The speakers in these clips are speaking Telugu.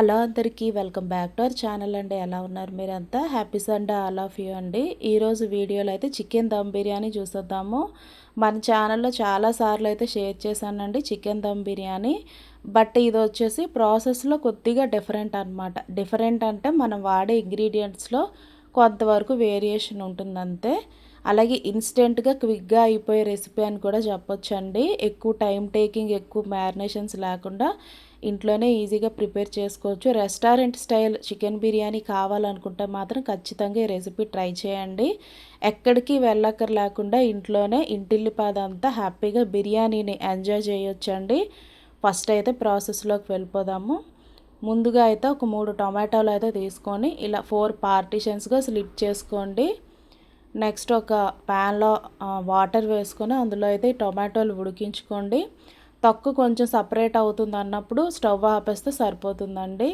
హలో అందరికీ welcome back to our channel అండి. ఎలా ఉన్నారు మీరంతా? Happy Sunday all of you అండి. ఈరోజు వీడియోలో అయితే చికెన్ దమ్ బిర్యానీ చూసేద్దాము. మన ఛానల్లో చాలాసార్లు అయితే షేర్ చేశానండి చికెన్ దమ్ బిర్యానీ. బట్ ఇది వచ్చేసి ప్రాసెస్లో కొద్దిగా డిఫరెంట్ అనమాట. డిఫరెంట్ అంటే మనం వాడే ఇంగ్రీడియంట్స్లో కొంతవరకు వేరియేషన్ ఉంటుందంతే. అలాగే ఇన్స్టెంట్గా క్విక్గా అయిపోయే రెసిపీ అని కూడా చెప్పొచ్చండి. ఎక్కువ టైం టేకింగ్, ఎక్కువ మ్యారినేషన్స్ లేకుండా ఇంట్లోనే ఈజీగా ప్రిపేర్ చేసుకోవచ్చు. రెస్టారెంట్ స్టైల్ చికెన్ బిర్యానీ కావాలనుకుంటే మాత్రం ఖచ్చితంగా ఈ రెసిపీ ట్రై చేయండి. ఎక్కడికి వెళ్ళక్కర్ లేకుండా ఇంట్లోనే ఇంటిల్లిపాదంతా హ్యాపీగా బిర్యానీని ఎంజాయ్ చేయొచ్చండి. ఫస్ట్ అయితే ప్రాసెస్లోకి వెళ్ళిపోదాము. ముందుగా అయితే ఒక 3 టొమాటోలు అయితే తీసుకొని ఇలా 4 పార్టీషన్స్గా స్లిట్ చేసుకోండి. నెక్స్ట్ ఒక ప్యాన్లో వాటర్ వేసుకొని అందులో అయితే టొమాటోలు ఉడికించుకోండి. తొక్కు కొంచెం సపరేట్ అవుతుంది అన్నప్పుడు స్టవ్ ఆపేస్తే సరిపోతుందండి.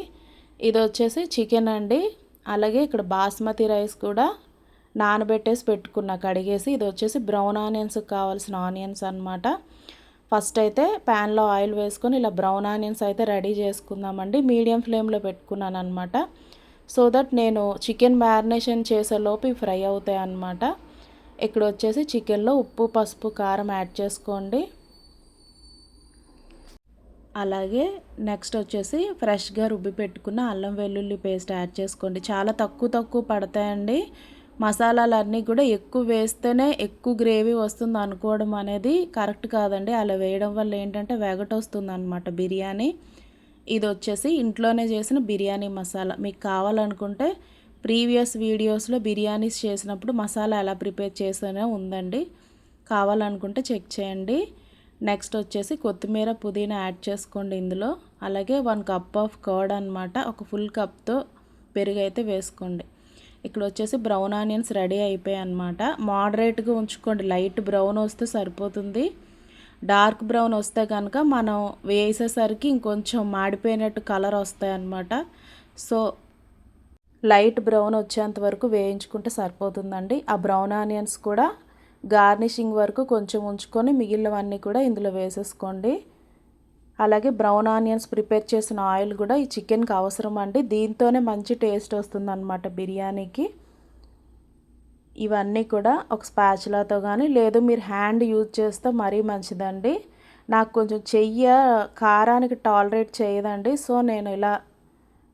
ఇది వచ్చేసి చికెన్ అండి. అలాగే ఇక్కడ బాస్మతి రైస్ కూడా నానబెట్టేసి పెట్టుకున్నా కడిగేసి. ఇది వచ్చేసి బ్రౌన్ ఆనియన్స్కి కావాల్సిన ఆనియన్స్ అనమాట. ఫస్ట్ అయితే ప్యాన్లో ఆయిల్ వేసుకొని ఇలా బ్రౌన్ ఆనియన్స్ అయితే రెడీ చేసుకుందామండి. మీడియం ఫ్లేమ్లో పెట్టుకున్నాను అనమాట. సో దట్ నేను చికెన్ మ్యారినేషన్ చేసేలోపు ఇవి ఫ్రై అవుతాయి అన్నమాట. ఇక్కడ వచ్చేసి చికెన్లో ఉప్పు, పసుపు, కారం యాడ్ చేసుకోండి. అలాగే నెక్స్ట్ వచ్చేసి ఫ్రెష్గా రుబ్బి పెట్టుకున్న అల్లం వెల్లుల్లి పేస్ట్ యాడ్ చేసుకోండి. చాలా తక్కువ పడతాయండి. మసాలాలన్నీ కూడా ఎక్కువ వేస్తేనే ఎక్కువ గ్రేవీ వస్తుంది అనుకోవడం అనేది కరెక్ట్ కాదండి. అలా వేయడం వల్ల ఏంటంటే వెగటొస్తుంది అనమాట బిర్యానీ. ఇది వచ్చేసి ఇంట్లోనే చేసిన బిర్యానీ మసాలా. మీకు కావాలనుకుంటే ప్రీవియస్ వీడియోస్లో బిర్యానీస్ చేసినప్పుడు మసాలా ఎలా ప్రిపేర్ చేసానో ఉందండి, కావాలనుకుంటే చెక్ చేయండి. నెక్స్ట్ వచ్చేసి కొత్తిమీర, పుదీనా యాడ్ చేసుకోండి ఇందులో. అలాగే 1 కప్ ఆఫ్ కర్డ్ అనమాట. ఒక ఫుల్ కప్తో పెరుగు అయితే వేసుకోండి. ఇక్కడ వచ్చేసి బ్రౌన్ ఆనియన్స్ రెడీ అయిపోయాయి అనమాట. మోడరేట్గా ఉంచుకోండి, లైట్ బ్రౌన్ వస్తే సరిపోతుంది. డార్క్ బ్రౌన్ వస్తే కనుక మనం వేసేసరికి ఇంకొంచెం మాడిపోయినట్టు కలర్ వస్తాయి అన్నమాట. సో లైట్ బ్రౌన్ వచ్చేంత వరకు వేయించుకుంటే సరిపోతుందండి. ఆ బ్రౌన్ ఆనియన్స్ కూడా గార్నిషింగ్ వరకు కొంచెం ఉంచుకొని మిగిలినవన్నీ కూడా ఇందులో వేసేసుకోండి. అలాగే బ్రౌన్ ఆనియన్స్ ప్రిపేర్ చేసిన ఆయిల్ కూడా ఈ చికెన్కి అవసరం అండి. దీంతోనే మంచి టేస్ట్ వస్తుందన్నమాట బిర్యానీకి. ఇవన్నీ కూడా ఒక స్పాచులాతో కానీ, లేదు మీరు హ్యాండ్ యూజ్ చేస్తే మరీ మంచిదండి. నాకు కొంచెం కారానికి టాలరేట్ చేయదండి. సో నేను ఇలా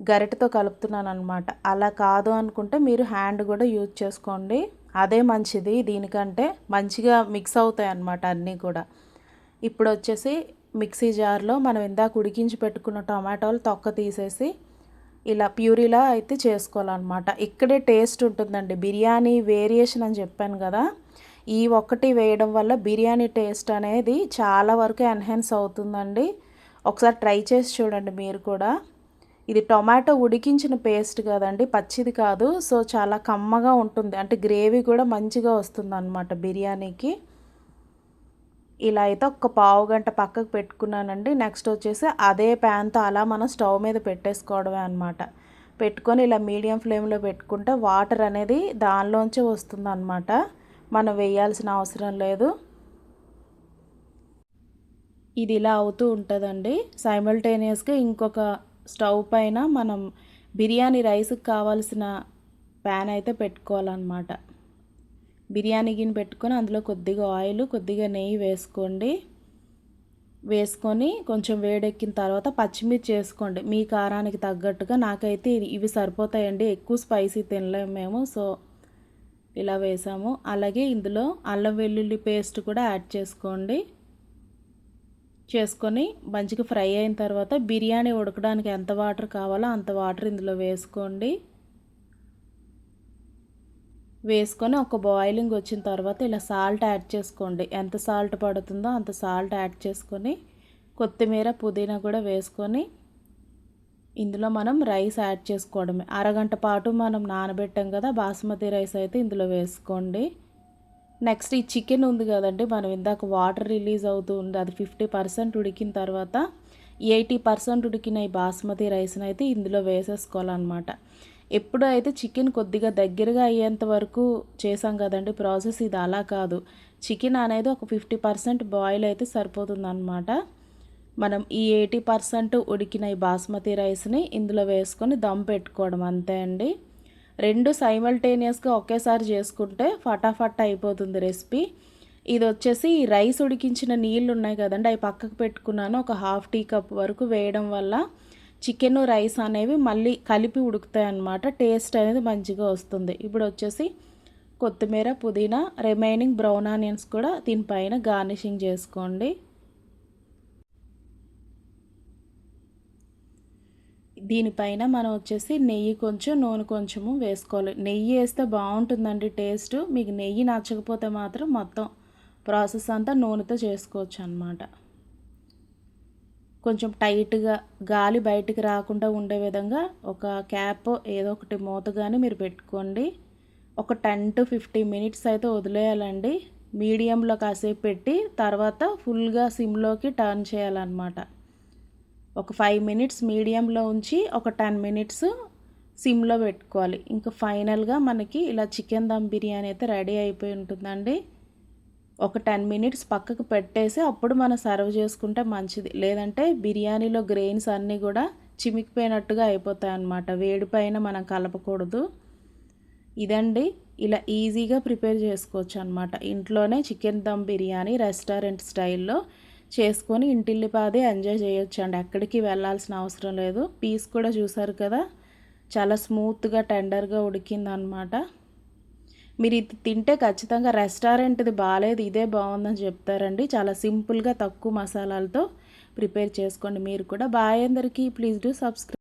గరిటెతో కలుపుతున్నాను అనమాట. అలా కాదు అనుకుంటే మీరు హ్యాండ్ కూడా యూజ్ చేసుకోండి, అదే మంచిది. దీనికంటే మంచిగా మిక్స్ అవుతాయి అన్నమాట అన్నీ కూడా. ఇప్పుడు వచ్చేసి మిక్సీ జార్లో మనం ఇందాక ఉడికించి పెట్టుకున్న టమాటోలు తొక్క తీసేసి ఇలా ప్యూరీలా అయితే చేసుకోవాలన్నమాట. ఇక్కడే టేస్ట్ ఉంటుందండి. బిర్యానీ వేరియేషన్ అని చెప్పాను కదా, ఈ ఒక్కటి వేయడం వల్ల బిర్యానీ టేస్ట్ అనేది చాలా వరకు ఎన్హాన్స్ అవుతుందండి. ఒకసారి ట్రై చేసి చూడండి మీరు కూడా. ఇది టొమాటో ఉడికించిన పేస్ట్ కదండి, పచ్చిది కాదు. సో చాలా కమ్మగా ఉంటుంది, అంటే గ్రేవీ కూడా మంచిగా వస్తుంది అన్నమాట బిర్యానీకి. ఇలా అయితే ఒక పావు గంట పక్కకు పెట్టుకున్నానండి. నెక్స్ట్ వచ్చేసి అదే ప్యాన్తో అలా మనం స్టవ్ మీద పెట్టేసుకోవడమే అనమాట. పెట్టుకొని ఇలా మీడియం ఫ్లేమ్లో పెట్టుకుంటే వాటర్ అనేది దానిలోంచే వస్తుంది అనమాట. మనం వేయాల్సిన అవసరం లేదు. ఇది ఇలా అవుతూ ఉంటుందండి. సైమల్టేనియస్గా ఇంకొక స్టవ్ పైన మనం బిర్యానీ రైస్కి కావాల్సిన ప్యాన్ అయితే పెట్టుకోవాలన్నమాట. బిర్యానీ గిన్నె పెట్టుకొని అందులో కొద్దిగా ఆయిల్, కొద్దిగా నెయ్యి వేసుకోండి. వేసుకొని కొంచెం వేడెక్కిన తర్వాత పచ్చిమిర్చి వేసుకోండి మీ కారానికి తగ్గట్టుగా. నాకైతే ఇవి సరిపోతాయండి, ఎక్కువ స్పైసీ తినలేము మేము. సో ఇలా వేసాము. అలాగే ఇందులో అల్లం వెల్లుల్లి పేస్ట్ కూడా యాడ్ చేసుకొని మంచిగా ఫ్రై అయిన తర్వాత బిర్యానీ ఉడకడానికి ఎంత వాటర్ కావాలో అంత వాటర్ ఇందులో వేసుకొని ఒక బాయిలింగ్ వచ్చిన తర్వాత ఇలా సాల్ట్ యాడ్ చేసుకోండి. ఎంత సాల్ట్ పడుతుందో అంత సాల్ట్ యాడ్ చేసుకొని కొత్తిమీర, పుదీనా కూడా వేసుకొని ఇందులో మనం రైస్ యాడ్ చేసుకోవడమే. అరగంట పాటు మనం నానబెట్టాం కదా బాస్మతి రైస్ అయితే ఇందులో వేసుకోండి. నెక్స్ట్ ఈ చికెన్ ఉంది కదండి, మనం ఇందాక వాటర్ రిలీజ్ అవుతూ ఉంది, అది 50% ఉడికిన తర్వాత 80% ఉడికిన ఈ బాస్మతి రైస్ని అయితే ఇందులో వేసేసుకోవాలన్నమాట. ఎప్పుడు అయితే చికెన్ కొద్దిగా దగ్గరగా అయ్యేంత వరకు చేసాం కదండి ప్రాసెస్, ఇది అలా కాదు. చికెన్ అనేది ఒక 50% బాయిల్ అయితే సరిపోతుంది అన్నమాట. మనం ఈ 80% ఉడికిన ఈ బాస్మతి రైస్ని ఇందులో వేసుకొని దమ్ పెట్టుకోవడం అంతే అండి. రెండు సైమల్టేనియస్గా ఒకేసారి చేసుకుంటే ఫటాఫట్ అయిపోతుంది రెసిపీ. ఇది వచ్చేసి ఈ రైస్ ఉడికించిన నీళ్ళు ఉన్నాయి కదండి, అవి పక్కకు పెట్టుకున్నాను. ఒక హాఫ్ టీ కప్ వరకు వేయడం వల్ల చికెన్ రైస్ అనేవి మళ్ళీ కలిపి ఉడుకుతాయి అన్నమాట. టేస్ట్ అనేది మంచిగా వస్తుంది. ఇప్పుడు వచ్చేసి కొత్తిమీర, పుదీనా, రిమైనింగ్ బ్రౌన్ ఆనియన్స్ కూడా దీనిపైన గార్నిషింగ్ చేసుకోండి. దీనిపైన మనం వచ్చేసి నెయ్యి కొంచెం, నూనె కొంచెము వేసుకోవాలి. నెయ్యి వేస్తే బాగుంటుందండి టేస్ట్. మీకు నెయ్యి నచ్చకపోతే మాత్రం మొత్తం ప్రాసెస్ అంతా నూనెతో చేసుకోవచ్చు అన్నమాట. కొంచెం టైట్గా గాలి బయటికి రాకుండా ఉండే విధంగా ఒక క్యాప్ ఏదో ఒకటి మూత కానీ మీరు పెట్టుకోండి. ఒక 10 to 15 మినిట్స్ అయితే వదిలేయాలండి. మీడియంలో కాసేపు పెట్టి తర్వాత ఫుల్గా సిమ్లోకి టర్న్ చేయాలన్నమాట. ఒక 5 మినిట్స్ మీడియంలో ఉంచి ఒక 10 మినిట్స్ సిమ్లో పెట్టుకోవాలి. ఇంకా ఫైనల్గా మనకి ఇలా చికెన్ దమ్ బిర్యానీ అయితే రెడీ అయిపోయి ఉంటుందండి. ఒక 10 మినిట్స్ పక్కకు పెట్టేసి అప్పుడు మనం సర్వ్ చేసుకుంటే మంచిది. లేదంటే బిర్యానీలో గ్రెయిన్స్ అన్నీ కూడా చిమికిపోయినట్టుగా అయిపోతాయి అన్నమాట. వేడి పైన మనం కలపకూడదు. ఇదండి, ఇలా ఈజీగా ప్రిపేర్ చేసుకోవచ్చు అన్నమాట. ఇంట్లోనే చికెన్ దమ్ బిర్యానీ రెస్టారెంట్ స్టైల్లో చేసుకొని ఇంటిల్లిపాది ఎంజాయ్ చేయొచ్చు అండి. ఎక్కడికి వెళ్ళాల్సిన అవసరం లేదు. పీస్ కూడా చూసారు కదా, చాలా స్మూత్గా టెండర్గా ఉడికిందనమాట. మీరు ఇది తింటే ఖచ్చితంగా రెస్టారెంట్ది బాగాలేదు, ఇదే బాగుందని చెప్తారండి. చాలా సింపుల్గా తక్కువ మసాలాలతో ప్రిపేర్ చేసుకోండి మీరు కూడా. బాయ్ అందరికీ. Please do subscribe.